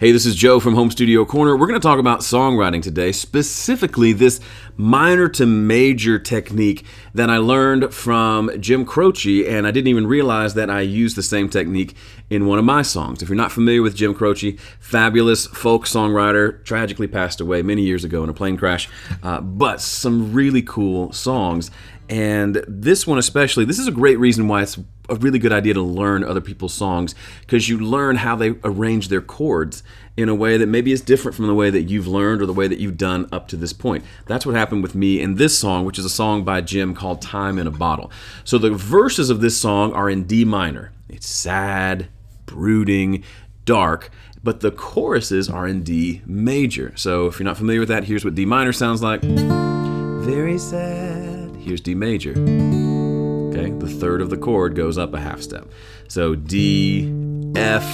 Hey, this is Joe from Home Studio Corner. We're going to talk about songwriting today, specifically this minor to major technique that I learned from Jim Croce, and I didn't even realize that I used the same technique in one of my songs. If you're not familiar with Jim Croce, fabulous folk songwriter, tragically passed away many years ago in a plane crash, but some really cool songs. And this one especially, this is a great reason why it's a really good idea to learn other people's songs, because you learn how they arrange their chords in a way that maybe is different from the way that you've learned or the way that you've done up to this point. That's what happened with me in this song, which is a song by Jim called Time in a Bottle. So the verses of this song are in D minor. It's sad, brooding, dark, but the choruses are in D major. So if you're not familiar with that, here's what D minor sounds like. Very sad. Here's D major. Okay, the third of the chord goes up a half step. So D, F,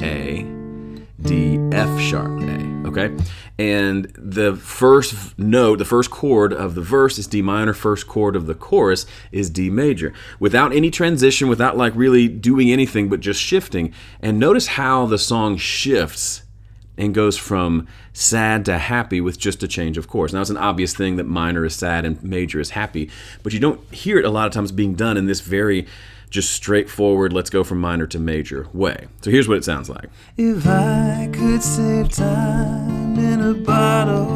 A, D, F sharp, A, okay? And the first note, the first chord of the verse is D minor, first chord of the chorus is D major. Without any transition, without like really doing anything but just shifting. And notice how the song shifts and goes from sad to happy with just a change of chords. Now, it's an obvious thing that minor is sad and major is happy, but you don't hear it a lot of times being done in this very just straightforward, let's go from minor to major way. So here's what it sounds like. If I could save time in a bottle,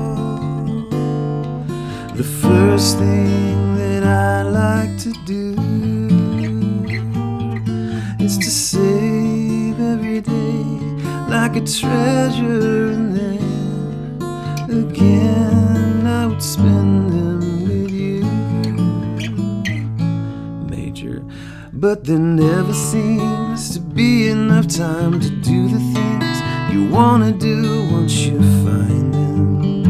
the first thing that I like to do is to save every day like a treasure, and then again I would spend them with you. Major. But there never seems to be enough time to do the things you want to do once you find them.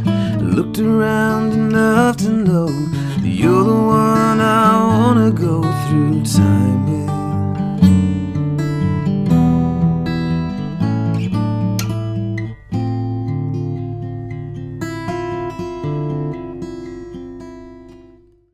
I looked around enough to know that you're the one I want to go through time with.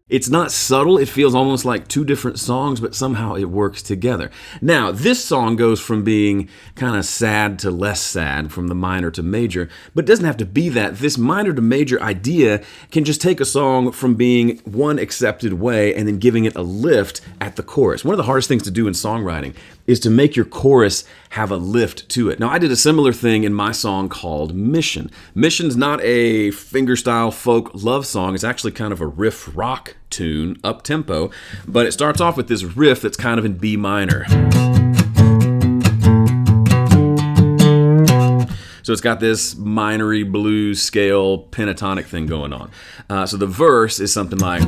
It's not subtle, it feels almost like two different songs, but somehow it works together. Now, this song goes from being kind of sad to less sad, from the minor to major, but it doesn't have to be that. This minor to major idea can just take a song from being one accepted way and then giving it a lift at the chorus. One of the hardest things to do in songwriting is to make your chorus have a lift to it. Now, I did a similar thing in my song called Mission. Mission's not a fingerstyle folk love song. It's actually kind of a riff rock tune, up-tempo, but it starts off with this riff that's kind of in B minor. So it's got this minory blues scale pentatonic thing going on. So the verse is something like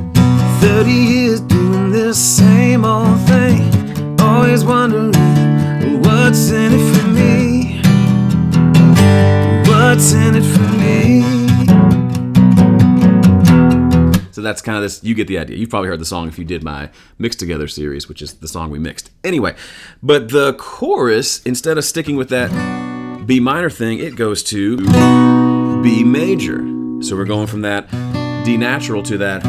30 years doing this same old thing, always wondering what's in it for me, what's in it for me. So that's kind of this, you get the idea. You've probably heard the song if you did my Mixed Together series, which is the song we mixed. Anyway, but the chorus, instead of sticking with that B minor thing, it goes to B major. So we're going from that D natural to that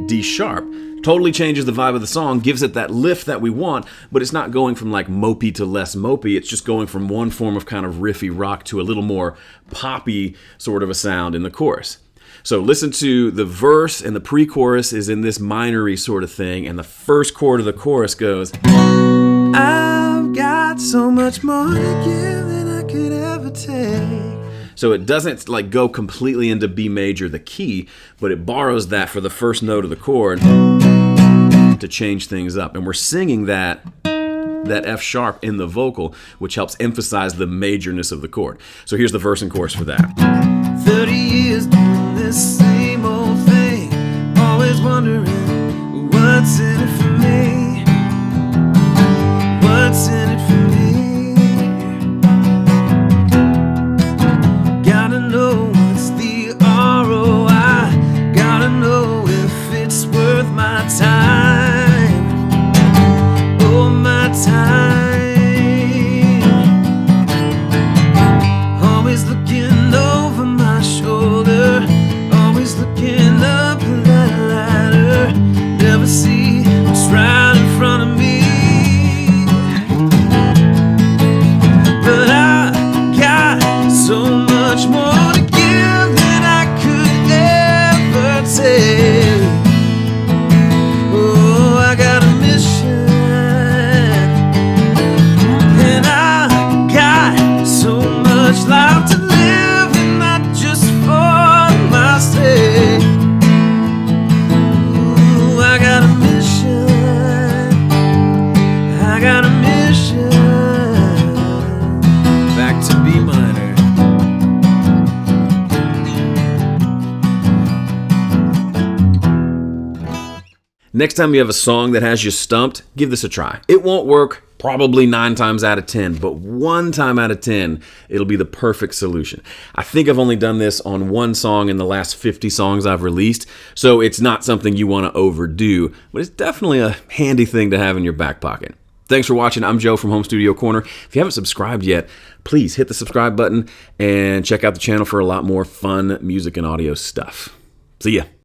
D sharp. Totally changes the vibe of the song, gives it that lift that we want, but it's not going from like mopey to less mopey. It's just going from one form of kind of riffy rock to a little more poppy sort of a sound in the chorus. So listen to the verse, and the pre-chorus is in this minory sort of thing, and the first chord of the chorus goes, I've got so much more to give than I could ever take. So it doesn't like go completely into B major, the key, but it borrows that for the first note of the chord to change things up. And we're singing that F sharp in the vocal, which helps emphasize the majorness of the chord. So here's the verse and chorus for that. 30 years doing this same old thing, always wondering what's in it for me, what's in it for me. Gotta know what's the ROI, gotta know if it's worth my time, oh my time. Always looking over my shoulder, always looking up that ladder. Next time you have a song that has you stumped, give this a try. It won't work probably 9 times out of 10, but 1 time out of 10, it'll be the perfect solution. I think I've only done this on 1 song in the last 50 songs I've released, so it's not something you want to overdo, but it's definitely a handy thing to have in your back pocket. Thanks for watching. I'm Joe from Home Studio Corner. If you haven't subscribed yet, please hit the subscribe button and check out the channel for a lot more fun music and audio stuff. See ya.